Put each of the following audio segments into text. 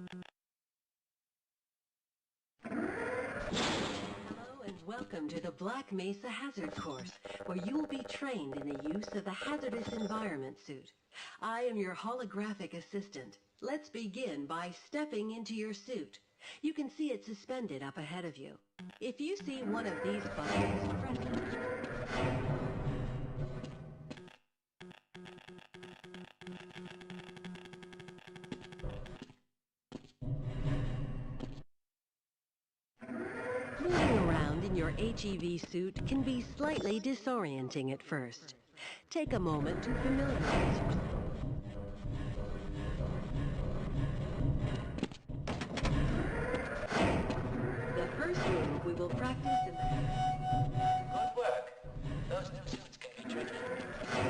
Hello and welcome to the Black Mesa Hazard Course, where you will be trained in the use of the hazardous environment suit. I am your holographic assistant. Let's begin by stepping into your suit. You can see it suspended up ahead of you. If you see one of these buttons, press it. Moving around in your HEV suit can be slightly disorienting at first. Take a moment to familiarize yourself. The first move we will practice in the... Good work. Those new suits can be tricky.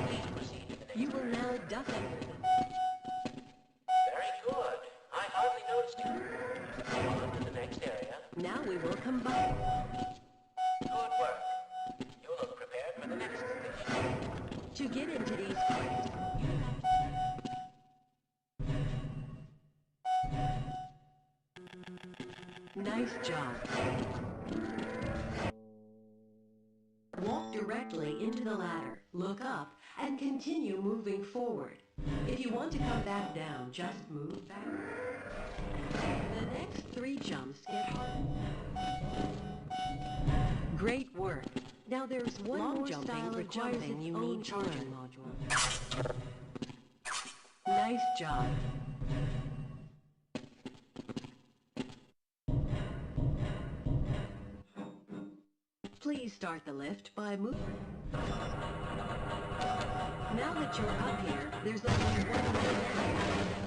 Please proceed to the next. You will now duck under them. Very good. I hardly noticed you. On to the next area. Now we will combine. Good work. You look prepared for the next station. To get into these parts, nice job. Walk directly into the ladder, look up, and continue moving forward. If you want to come back down, just move back. The next 3 jumps get harder. Great work. Now there's one more style of jumping you need to learn. Nice job. Please start the lift by moving. Now that you're up here, there's only one way.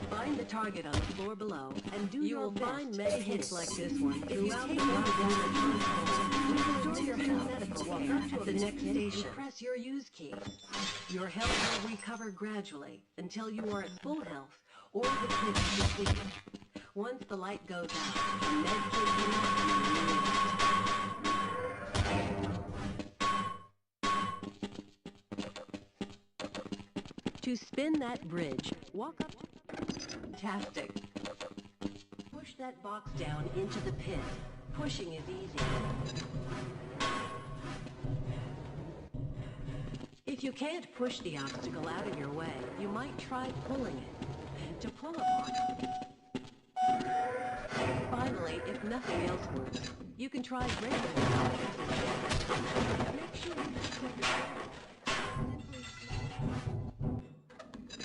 Find the target on the floor below and do your best. You will find many hits like this one throughout the your medical walk up to the next station. Press your use key. Your health will recover gradually until you are at full health or the kit is completed. Once the light goes out, the med kit cannot be removed. To spin that bridge, walk up. Fantastic. Push that box down into the pit. Pushing is easy. If you can't push the obstacle out of your way, you might try pulling it. To pull a box. Finally, if nothing else works, you can try breaking the box. Make sure you check it out.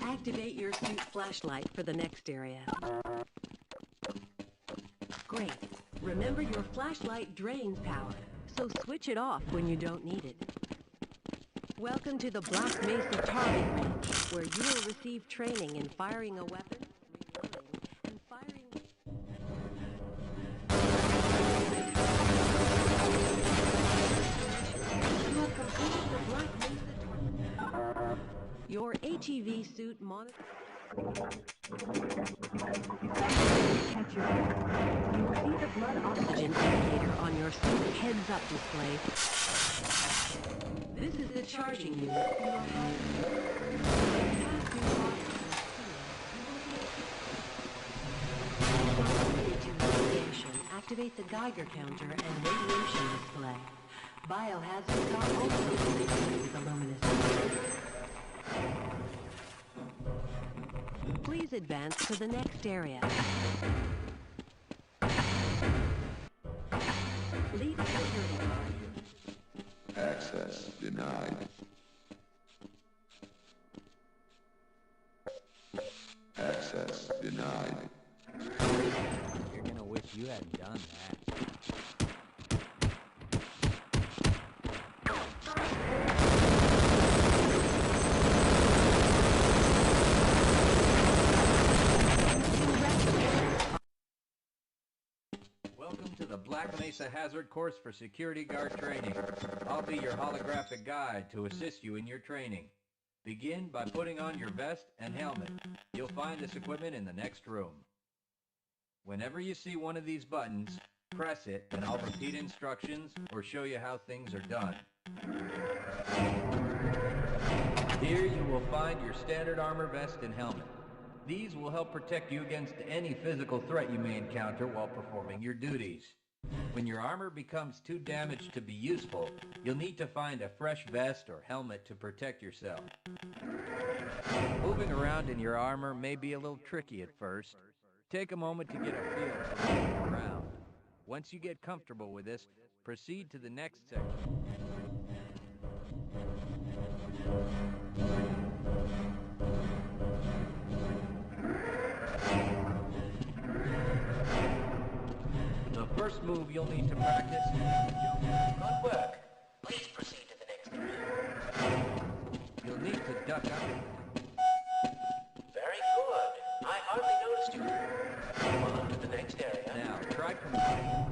Activate your suit flashlight for the next area. Great. Remember your flashlight drains power, so switch it off when you don't need it. Welcome to the Black Mesa Target Range, where you will receive training in firing a weapon, reloading, and firing... You have completed the Black Mesa Target. Your HEV suit monitor... Catch your breath. You will see the blood oxygen indicator on your suit heads-up display. This is the charging unit. Activate the Geiger counter and radiation display. Biohazards are also connected with the luminous. Please advance to the next area. Lead security guard. Access denied. Access denied. You're gonna wish you hadn't done that. Welcome to the Black Mesa Hazard Course for Security Guard Training. I'll be your holographic guide to assist you in your training. Begin by putting on your vest and helmet. You'll find this equipment in the next room. Whenever you see one of these buttons, press it and I'll repeat instructions or show you how things are done. Here you will find your standard armor vest and helmet. These will help protect you against any physical threat you may encounter while performing your duties. When your armor becomes too damaged to be useful, you'll need to find a fresh vest or helmet to protect yourself. Moving around in your armor may be a little tricky at first. Take a moment to get a feel for moving around. Once you get comfortable with this, proceed to the next section. The first move you'll need to practice is the jump. Good work. Please proceed to the next area. You'll need to duck under. Very good. I hardly noticed you. Move on to the next area. Now, try combining.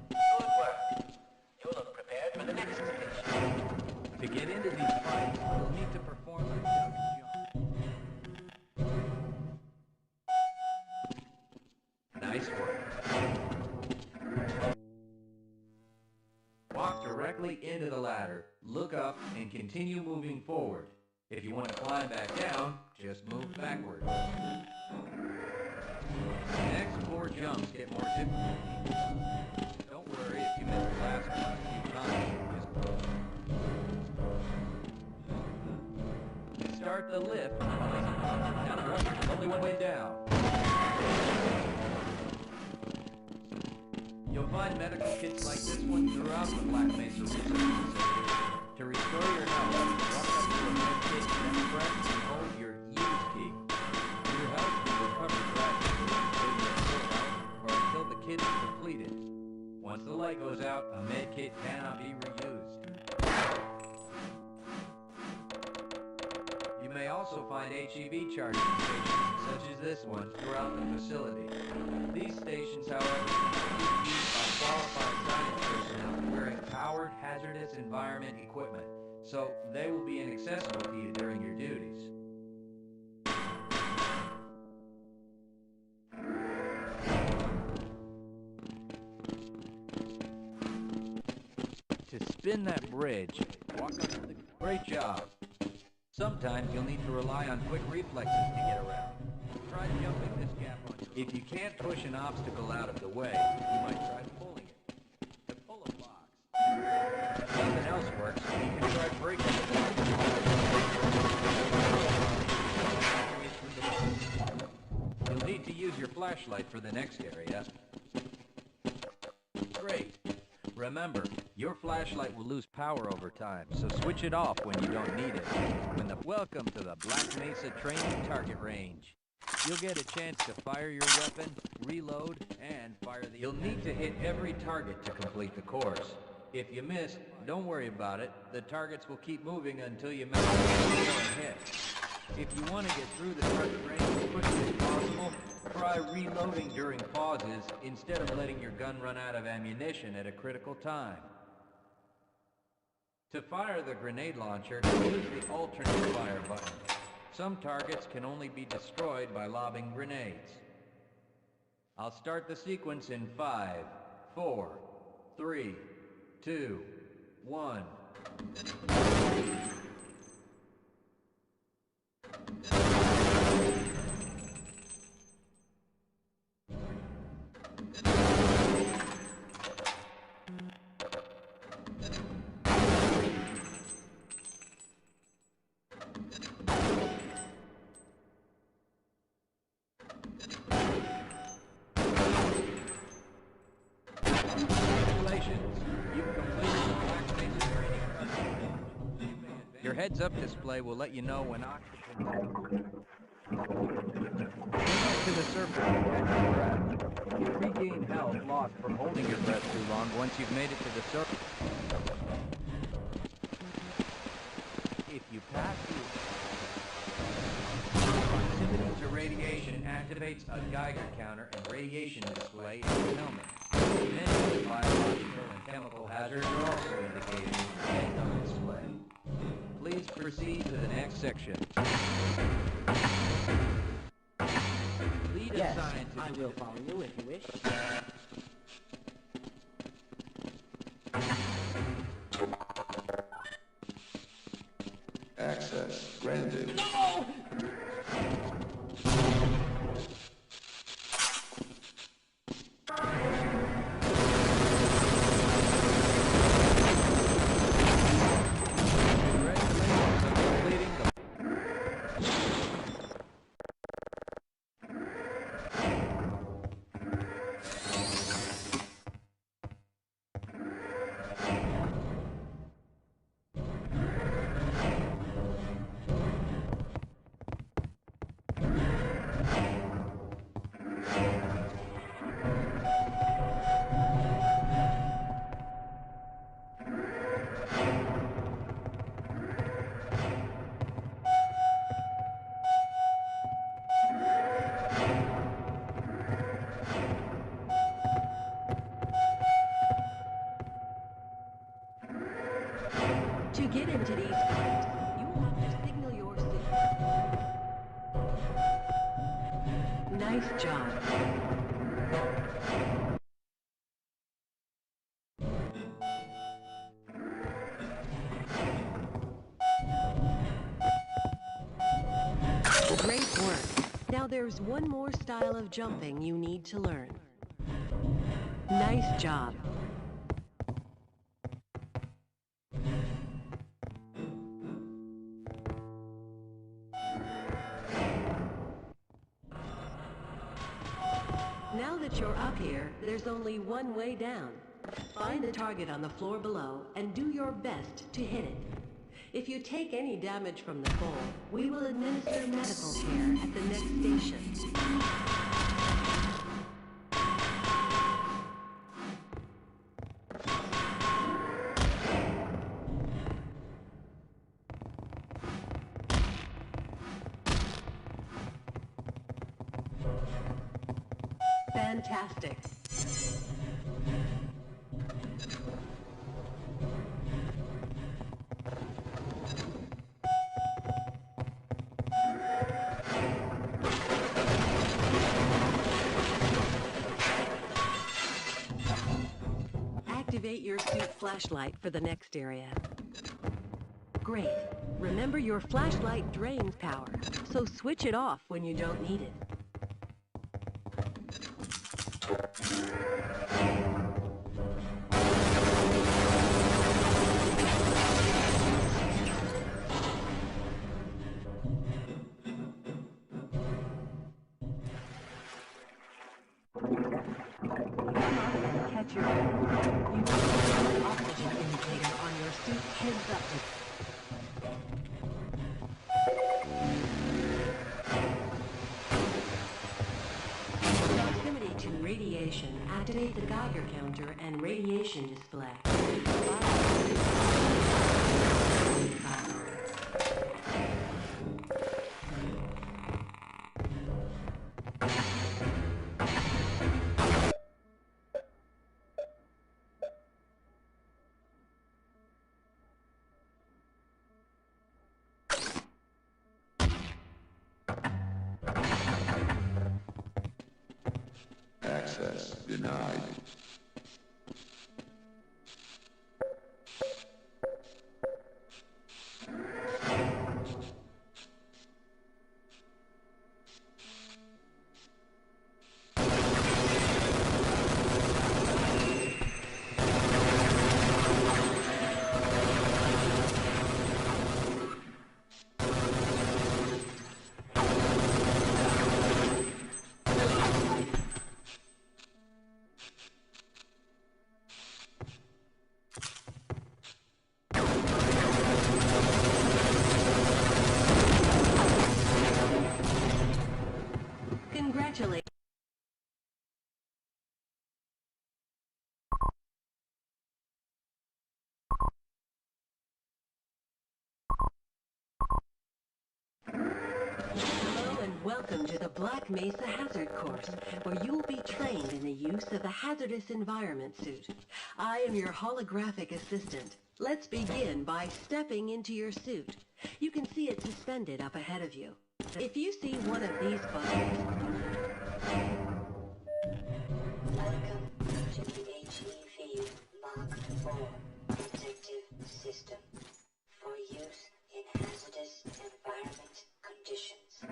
Good work. You look prepared for the next station. To get into these fights, you'll need to perform a duck jump. Nice work. Walk directly into the ladder, look up, and continue moving forward. If you want to climb back down, just move backward. The next 4 jumps get more difficult. Don't worry if you miss the last one a few times. Just start the lift. Now there's only one way down. You'll find medical kits like this one throughout the Black Mesa Research Facility. To restore your health, walk up to a med kit, then press and hold your use key. Your health will recover gradually until you have full health or until the kit is depleted. Once the light goes out, a med kit cannot be reused. You may also find HEV charging stations, such as this one, throughout the facility. These stations, however, can only be used by qualified science personnel wearing powered hazardous environment equipment, so they will be inaccessible to you during your duties. To spin that bridge, walk up to the... Great job! Sometimes you'll need to rely on quick reflexes to get around. Try jumping this gap on your own. If you can't push an obstacle out of the way, you might try pulling it. To pull a box. If nothing else works, you can try breaking the box. You'll need to use your flashlight for the next area. Great! Remember, your flashlight will lose power over time, so switch it off when you don't need it. Welcome to the Black Mesa Training Target Range. You'll get a chance to fire your weapon, reload, and fire the... You'll need to hit every target to complete the course. If you miss, don't worry about it. The targets will keep moving until you make a hit. If you want to get through the target range as quickly as possible, try reloading during pauses instead of letting your gun run out of ammunition at a critical time. To fire the grenade launcher, use the alternate fire button. Some targets can only be destroyed by lobbing grenades. I'll start the sequence in 5, 4, 3, 2, 1. Congratulations! You've completed the Black Mesa training run. Your heads-up display will let you know when oxygen to the surface and catch your breath. You regain health lost from holding your breath too long once you've made it to the surface. If you pass proximity to radiation activates a Geiger counter and radiation display in your helmet. Many biological and chemical hazards are also indicated and on display. Please proceed to the next section. Lead a Yes, scientist. I will follow you if you wish. Access granted. No! there's one more style of jumping you need to learn. Nice job. Now that you're up here, there's only one way down. Find the target on the floor below and do your best to hit it. If you take any damage from the fall, we will administer medical care at the next station. Fantastic. Activate your suit flashlight for the next area. Great. Remember, your flashlight drains power, so switch it off when you don't need it. Catch your breath. You will see an oxygen indicator on your suit heads up. Proximity to radiation. Activate the Geiger counter and radiation display. Access denied. Congratulations. Hello and welcome to the Black Mesa Hazard Course, where you will be trained in the use of the hazardous environment suit. I am your holographic assistant. Let's begin by stepping into your suit. You can see it suspended up ahead of you. If you see one of these buttons, Welcome to the HEV Mark IV protective system for use in hazardous environment conditions.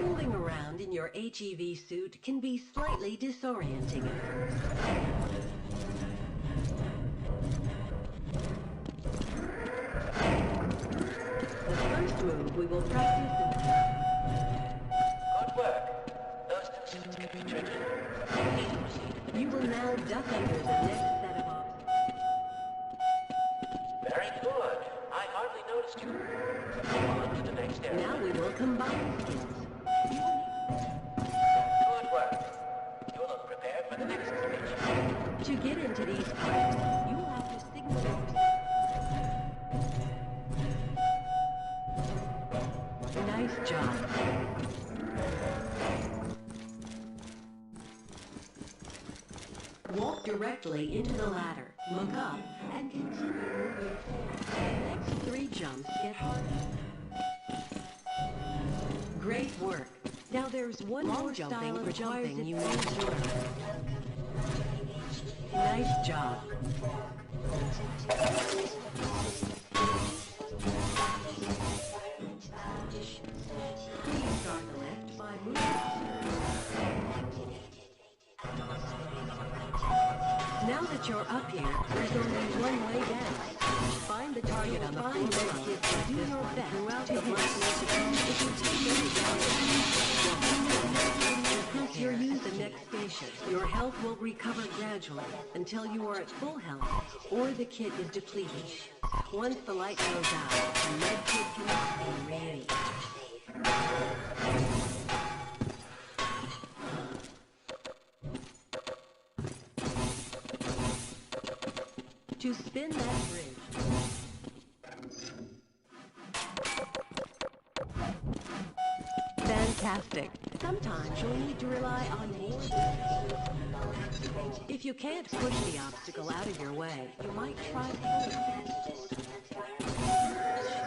moving around in your HEV suit can be slightly disorienting at first. The first move we will practice Good work. Those new suits can be tricky. Please proceed. you will now duck under the next set of obstacles. Very good. I hardly noticed you. On to the next area. Now we will combine skills. Good work. You look prepared for the next stage. To get into these pipes, you will have to signal yourself. Nice job. Walk directly into the ladder, look up, and continue moving forward. The next 3 jumps get harder. Great work. Now there's one more style of jumping you need to learn. Nice job. Please start the lift by Now that you're up here, there's only one way down. Find the target on the floor below. Do your best throughout the black mesa. If you take any damage, you're used the next station. Your health will recover gradually until you are at full health or the kit is depleted. Once the light goes out, the med kit cannot be ready. To spin that bridge. Fantastic. Sometimes you'll need to rely on more. If you can't push the obstacle out of your way, you might try to.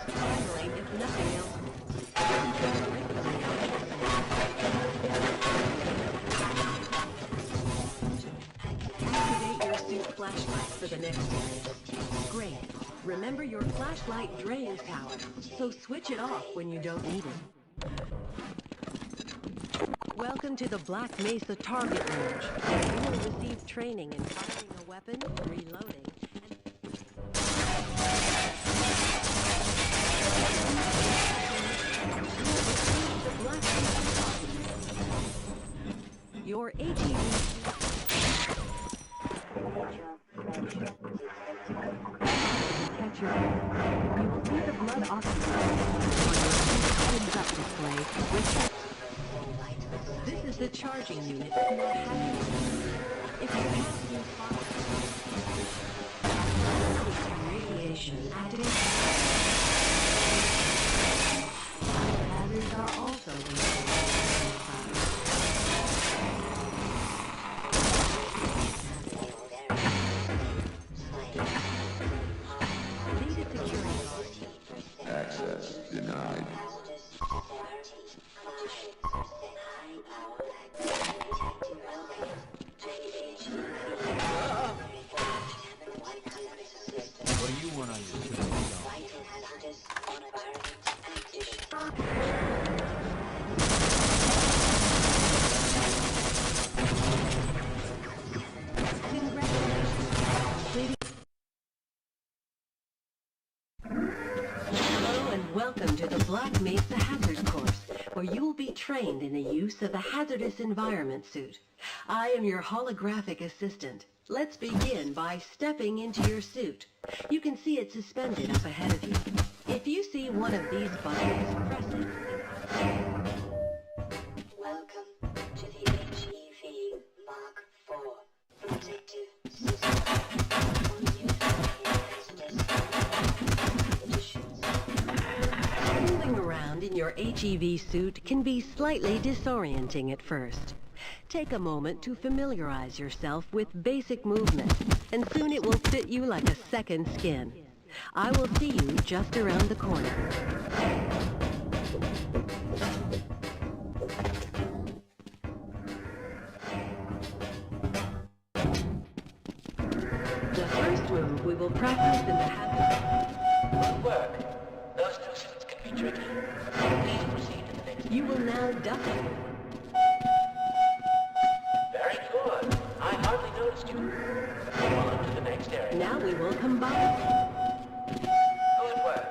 Finally, if nothing else, activate your suit flashlight for the next area. Great. Remember your flashlight drains power, so switch it off when you don't need it. Welcome to the Black Mesa Target Range, where you will receive training in firing a weapon, reloading, and your ATV. Catch your breath. You will see the blood oxygen on your heads-up display with. This is the charging unit for having. If you pass these fires, radiation activation. Hazards are also listed. Data security. Access denied. What do you want on your suit? Hello and welcome to the Black Mesa Hazard Course, where you will be trained in the use of the hazardous environment suit. I am your holographic assistant. Let's begin by stepping into your suit. You can see it suspended up ahead of you. If you see one of these buttons, press it. Welcome to the HEV Mark IV protective system for use in hazardous conditions. Moving around in your HEV suit can be slightly disorienting at first. Take a moment to familiarize yourself with basic movement, and soon it will fit you like a second skin. I will see you just around the corner. The first move we will practice in the hazard. Good work. Those two suits can be tricky. Please proceed to the next. You will now duck. Very good. I hardly noticed you. On to the next area. Now we will combine. Good work.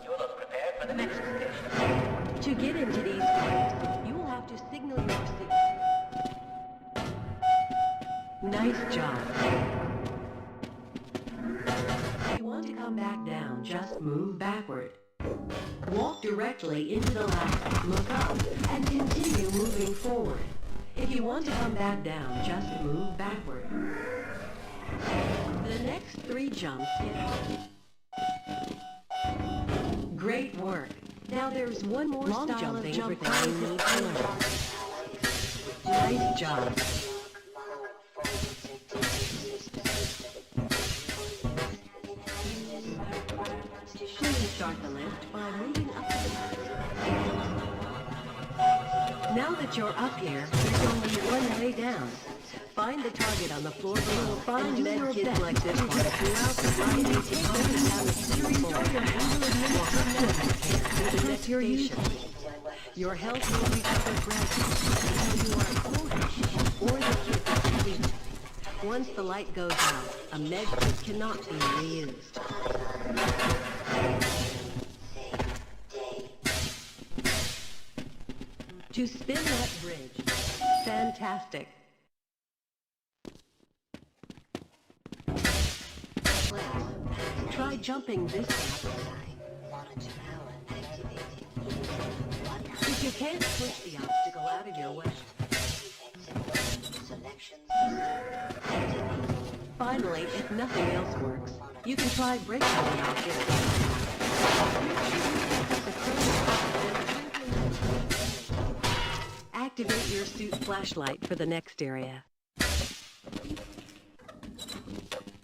You look prepared for the next station. To get into these fights, you will have to signal your suit. Nice job. If you want to come back down, just move backward. Walk directly into the ladder, look up, and continue moving forward. If you want to come back down, just move backward. The next 3 jumps hit hard. Great work. Now there's one more style of jumping you need to learn. Nice job. Please start the lift by moving up to the left. Now that you're up here, there's only one way down. Find the target on the floor below. Find med kits like this one throughout the line. That's your use. Your health will recover gradually until you are at full health or the kit is depleted. Once the light goes out, a med kit cannot be reused. To spin that bridge. Fantastic. Try jumping this gap. If you can't push the obstacle out of your way. Finally, if nothing else works, you can try breaking the object. Activate your suit flashlight for the next area.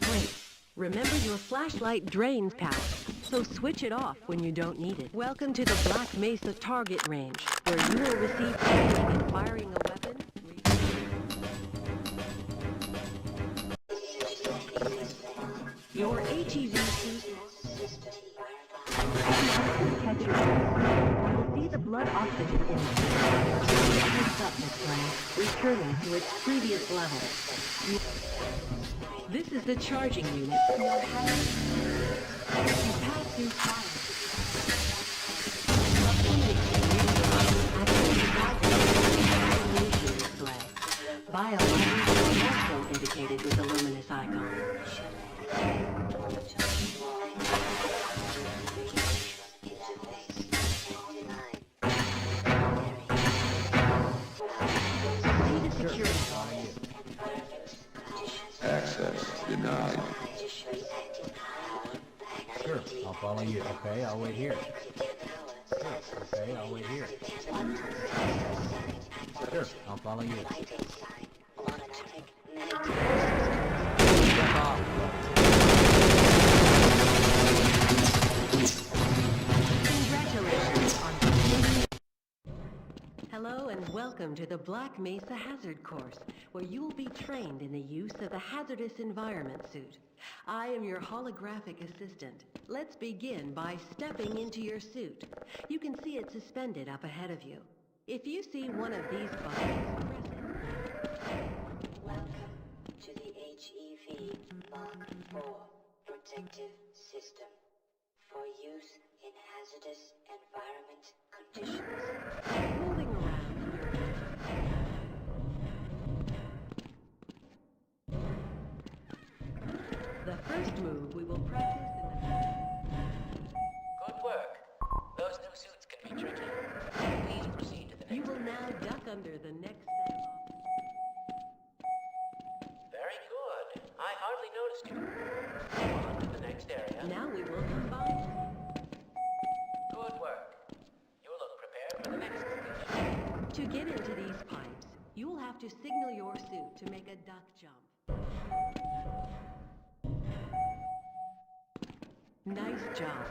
Great. Remember your flashlight drains power, so switch it off when you don't need it. Welcome to the Black Mesa target range, where you will receive training in firing a weapon. Your HEV suit catch your you'll see the blood oxygen indicator up display, returning to its previous level. This is the charging unit. You pass through fire. Biologics is also indicated with the luminous icon. Access denied. Sure, I'll follow you. Okay, I'll wait here. Sure, okay, I'll wait here. Sure, I'll follow you. Step off. Congratulations on Hello and welcome to the Black Mesa Hazard Course, where you will be trained in the use of the hazardous environment suit. I am your holographic assistant. Let's begin by stepping into your suit. You can see it suspended up ahead of you. If you see one of these buttons, press it. Welcome to the HEV Mark IV protective system for use in hazardous environment conditions. Moving around. The first move we will practice in the... Good work. Those new suits can be tricky. Please proceed to the You next will area. now duck under the next set of... Very good. I hardly noticed you. On to the next area. Now we will combine. Good work. You look prepared for the next station. To get into these pipes, you will have to signal your suit to make a duck jump. Nice job.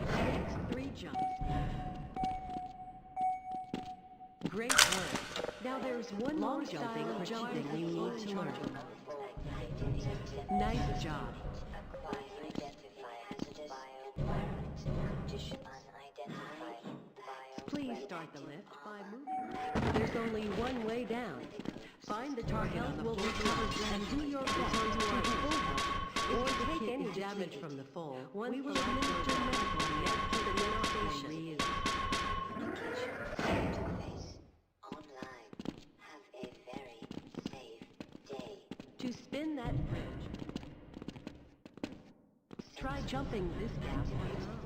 Next 3 jumps. Great work. Now there's one more jumping you need to learn. Nice job. Please start the lift by moving. There's only one way down. Find the target on the will recover and do your best to full health, or take any damage from the fall. We will administer medical next to the next station. Online. Have a very safe day. To spin that bridge, try jumping this gap on your own.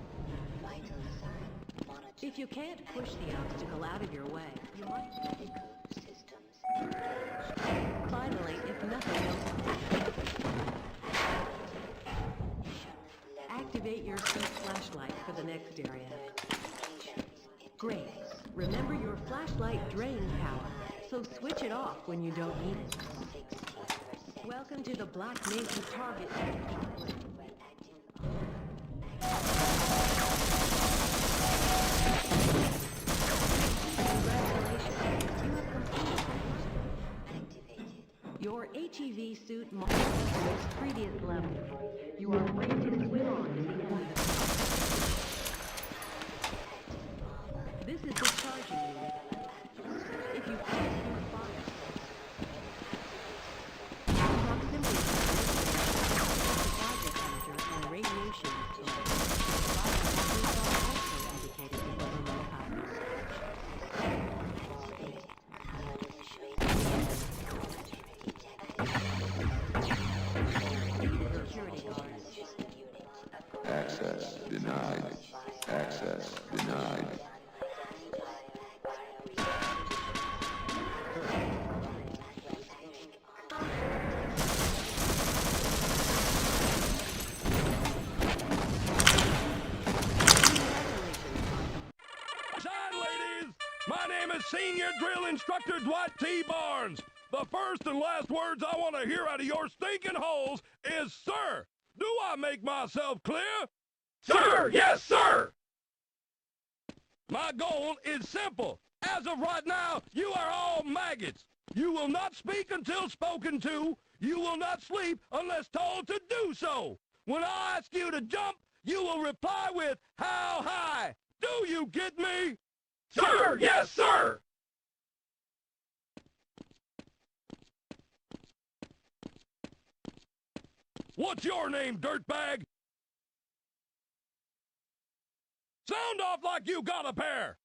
Vital sign monitored. If you can't push the obstacle out of your way, you might... Medical systems engaged. Finally, if nothing else, activate your suit flashlight for the next area. Great. Remember your flashlight drains power, so switch it off when you don't need it. Welcome to the Black Mesa target range. Your HEV suit marks its previous level. You are free to swim on to the end of it. This is the charging unit. you pass your fire. Proximity project manager and radiation collector. Fire hazards are also indicated below low powers. Security guards. Access denied. Access denied. Shine, ladies! My name is Senior Drill Instructor Dwight T. Barnes. The first and last words I want to hear out of your stinking holes is, sir. Do I make myself clear? Sir, yes, sir! My goal is simple. As of right now, you are all maggots. You will not speak until spoken to. You will not sleep unless told to do so. When I ask you to jump, you will reply with, how high? Do you get me? Sir, yes, sir! What's your name, dirtbag? Sound off like you got a pair.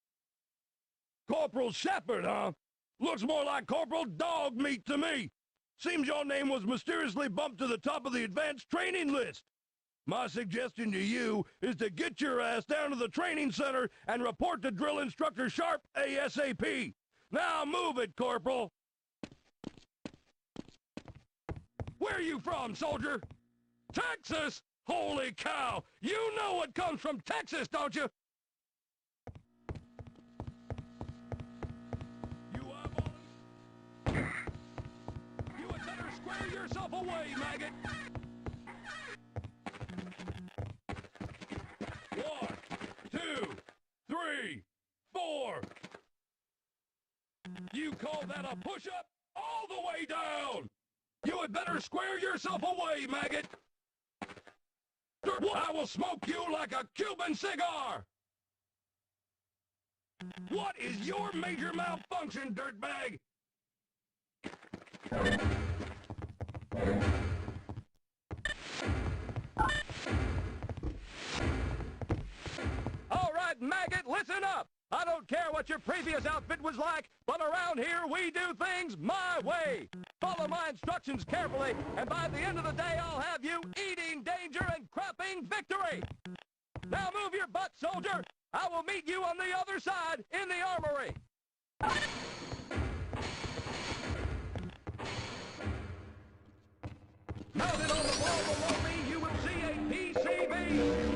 Corporal Shepherd, huh? Looks more like Corporal Dog Meat to me. Seems your name was mysteriously bumped to the top of the advanced training list. My suggestion to you is to get your ass down to the training center and report to Drill Instructor Sharp ASAP. Now move it, Corporal. Where are you from, soldier? Texas? Holy cow! You know what comes from Texas, don't you? You eyeballing? You had better square yourself away, maggot! 1, 2, 3, 4. You call that a push-up? All the way down! You had better square yourself away, maggot! I will smoke you like a Cuban cigar! What is your major malfunction, dirtbag? All right, maggot, listen up! I don't care what your previous outfit was like, but around here we do things my way. Follow my instructions carefully, and by the end of the day I'll have you eating danger and crapping victory. Now move your butt, soldier. I will meet you on the other side in the armory. Mounted on the wall below me, you will see a PCV.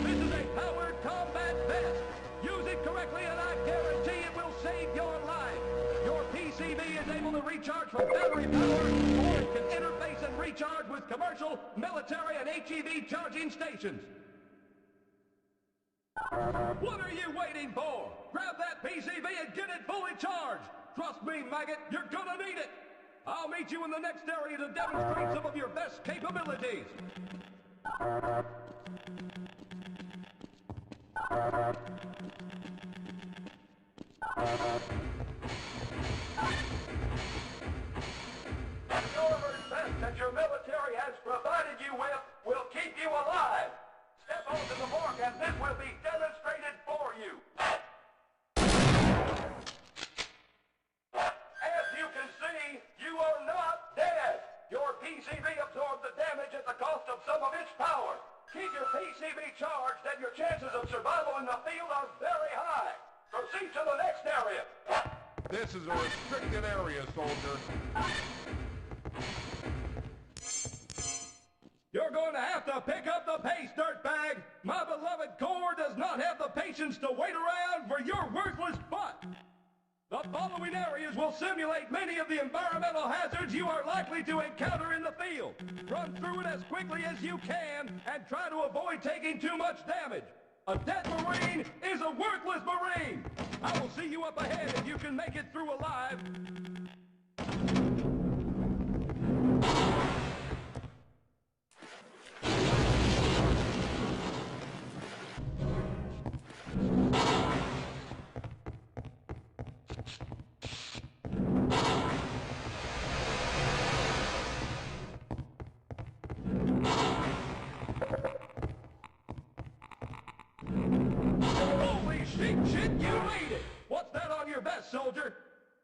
This is a powered combat vest. Use it correctly and I guarantee it will save your life. Your PCV is able to recharge from battery power, or it can interface and recharge with commercial, military, and HEV charging stations. What are you waiting for? Grab that PCV and get it fully charged. Trust me, maggot, you're gonna need it. I'll meet you in the next area to demonstrate some of your best capabilities. The enormous vest that your military has provided you with will keep you alive. Step onto the mark and this will be demonstrated for you. As you can see, you are not dead. Your PCV absorbed the damage at the cost of some of its power. Keep your PCV charged and your chances of survival in the field are very high. Proceed to the next area. This is a restricted area, soldier. You're going to have to pick up the pace, dirtbag. My beloved Corps does not have the patience to wait around for your worthless butt. The following areas will simulate many of the environmental hazards you are likely to encounter in the field. Run through it as quickly as you can and try to avoid taking too much damage. A dead Marine is a worthless Marine. I will see you up ahead if you can make it through alive. soldier.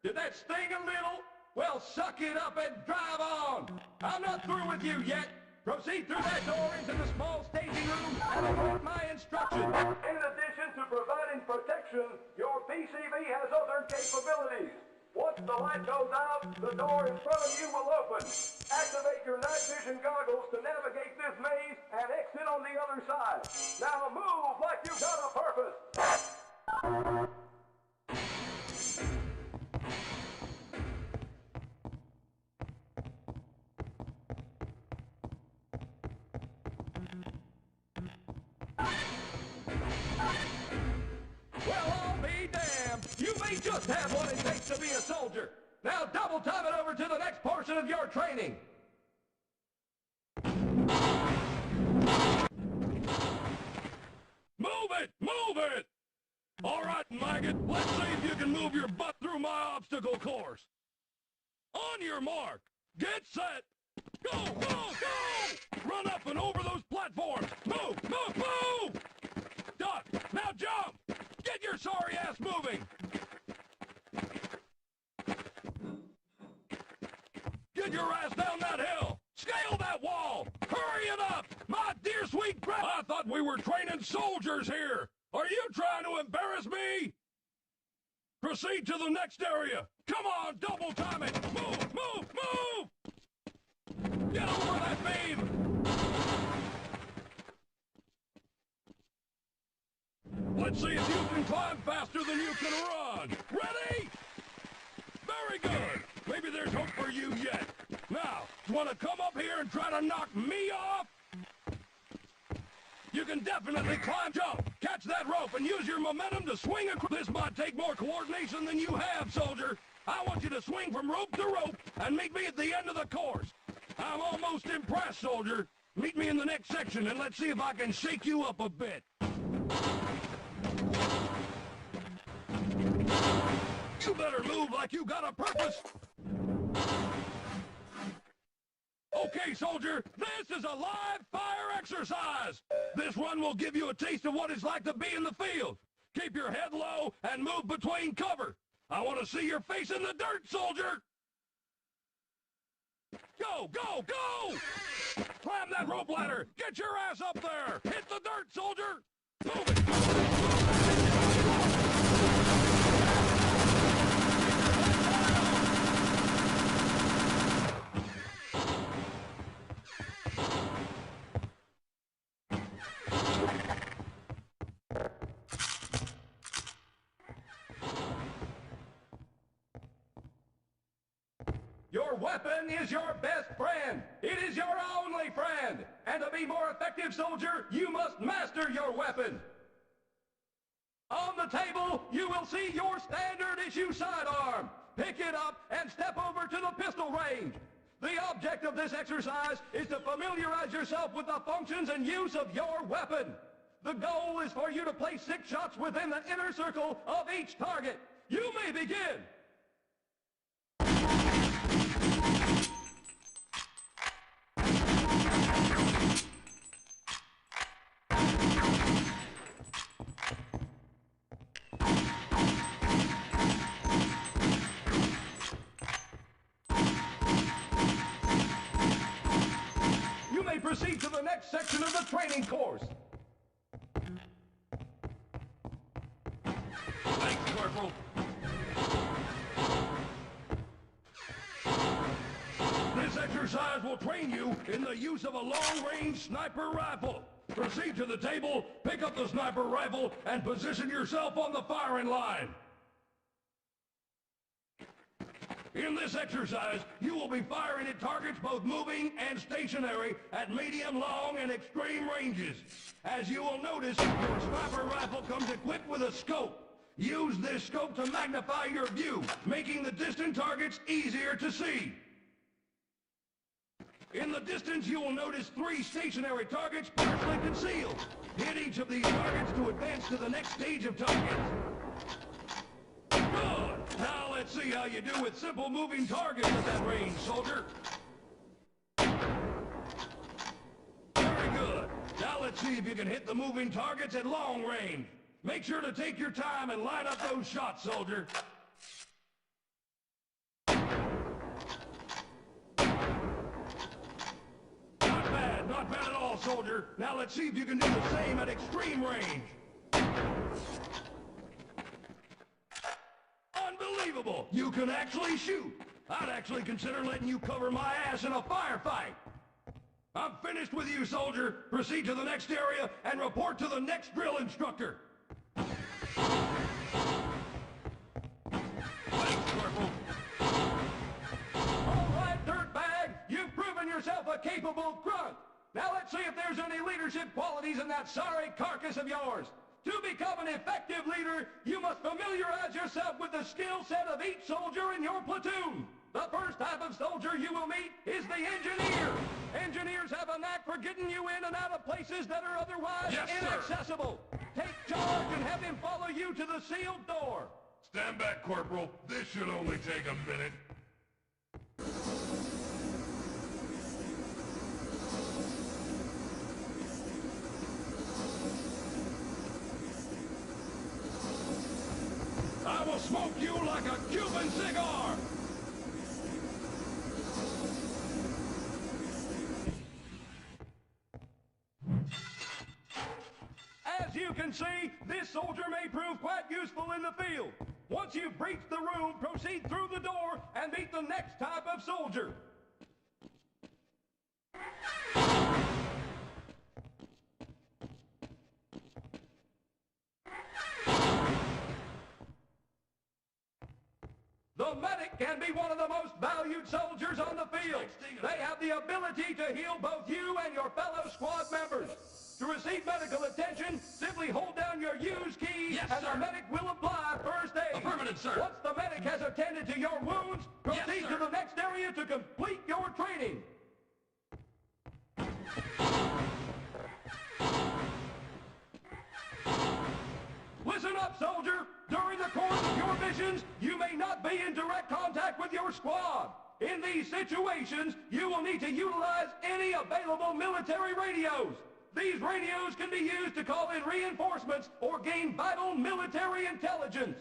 Did that sting a little? Well, suck it up and drive on. I'm not through with you yet. Proceed through that door into the small staging room and await my instructions. In addition to providing protection, your PCV has other capabilities. Once the light goes out, the door in front of you will open. Activate your night vision goggles to navigate this maze and exit on the other side. Now move like you've got a purpose. Just have what it takes to be a soldier. Now double time it over to the next portion of your training. Move it! Move it! All right, maggot, let's see if you can move your butt through my obstacle course. On your mark, get set, go, go, go! Run up and over those platforms. Move, move, move! Duck, now jump! Get your sorry ass moving! Get your ass down that hill! Scale that wall! Hurry it up! My dear sweet I thought we were training soldiers here! Are you trying to embarrass me? Proceed to the next area! Come on, double time it! Move, move, move! Get over that beam! Let's see if you can climb faster than you can run! Ready? Very good! Maybe there's hope for you yet. Now, you want to come up here and try to knock me off? You can definitely climb, jump, catch that rope, and use your momentum to swing across. This might take more coordination than you have, soldier. I want you to swing from rope to rope and meet me at the end of the course. I'm almost impressed, soldier. Meet me in the next section and let's see if I can shake you up a bit. You better move like you got a purpose. Okay, soldier, this is a live fire exercise. This run will give you a taste of what it's like to be in the field. Keep your head low and move between cover. I want to see your face in the dirt, soldier. Go, go, go! Climb that rope ladder. Get your ass up there. Hit the dirt, soldier. Move it. Your weapon is your best friend. It is your only friend. And to be more effective, soldier, you must master your weapon. On the table, you will see your standard issue sidearm. Pick it up and step over to the pistol range. The object of this exercise is to familiarize yourself with the functions and use of your weapon. The goal is for you to place 6 shots within the inner circle of each target. You may begin. Proceed to the next section of the training course. Thanks, Corporal. This exercise will train you in the use of a long-range sniper rifle. Proceed to the table, pick up the sniper rifle, and position yourself on the firing line. In this exercise, you will be firing at targets both moving and stationary at medium, long, and extreme ranges. As you will notice, your sniper rifle comes equipped with a scope. Use this scope to magnify your view, making the distant targets easier to see. In the distance, you will notice 3 stationary targets partially concealed. Hit each of these targets to advance to the next stage of targets. Good! Now let's see how you do with simple moving targets at that range, soldier. Very good. Now let's see if you can hit the moving targets at long range. Make sure to take your time and line up those shots, soldier. Not bad at all, soldier. Now let's see if you can do the same at extreme range. Unbelievable! You can actually shoot. I'd actually consider letting you cover my ass in a firefight. I'm finished with you, soldier. Proceed to the next area and report to the next drill instructor. Thanks, Corporal. All right, dirtbag, you've proven yourself a capable grunt. Now let's see if there's any leadership qualities in that sorry carcass of yours. To become an effective leader, you must familiarize yourself with the skill set of each soldier in your platoon. The first type of soldier you will meet is the engineer. Engineers have a knack for getting you in and out of places that are otherwise inaccessible. Take charge and have him follow you to the sealed door. Stand back, Corporal. This should only take a minute. I will smoke you like a Cuban cigar! As you can see, this soldier may prove quite useful in the field. Once you've breached the room, proceed through the door and meet the next type of soldier. The medic can be one of the most valued soldiers on the field. They have the ability to heal both you and your fellow squad members. To receive medical attention, simply hold down your use key and the medic will apply first aid. Affirmative, sir. Once the medic has attended to your wounds, proceed to the next area to complete your training. Listen up, soldier. During the course of your missions, you may not be in direct contact with your squad. In these situations, you will need to utilize any available military radios. These radios can be used to call in reinforcements or gain vital military intelligence.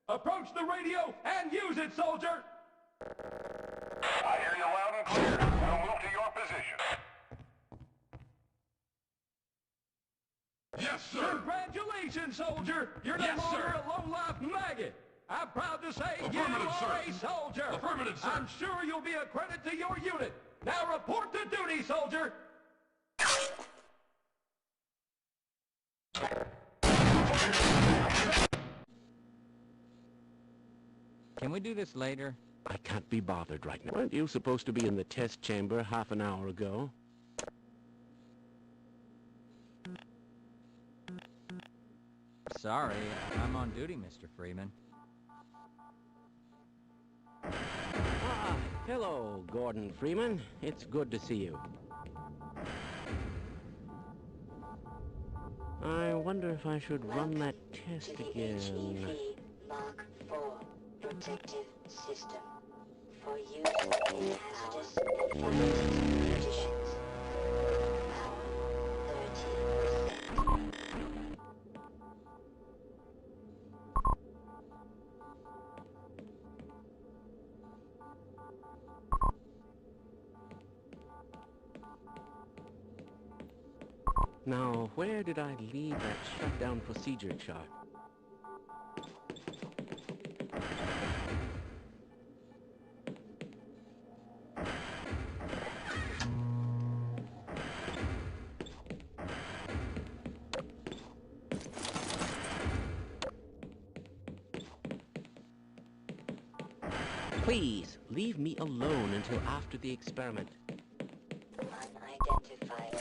Approach the radio and use it, soldier. I hear you loud and clear. We'll move to your position. Yes, sir. Congratulations, soldier. You're no longer a low-life maggot. I'm proud to say you are a soldier. Affirmative, sir. I'm sure you'll be a credit to your unit. Now report to duty, soldier. Can we do this later? I can't be bothered right now. Weren't you supposed to be in the test chamber half an hour ago? Sorry, I'm on duty, Mr. Freeman. Ah, hello, Gordon Freeman. It's good to see you. I wonder if I should run that test again. HEV Mark IV protective system for use in hazardous environmental conditions. Power 13%. Now, where did I leave that shutdown procedure chart? Please, leave me alone until after the experiment. Unidentified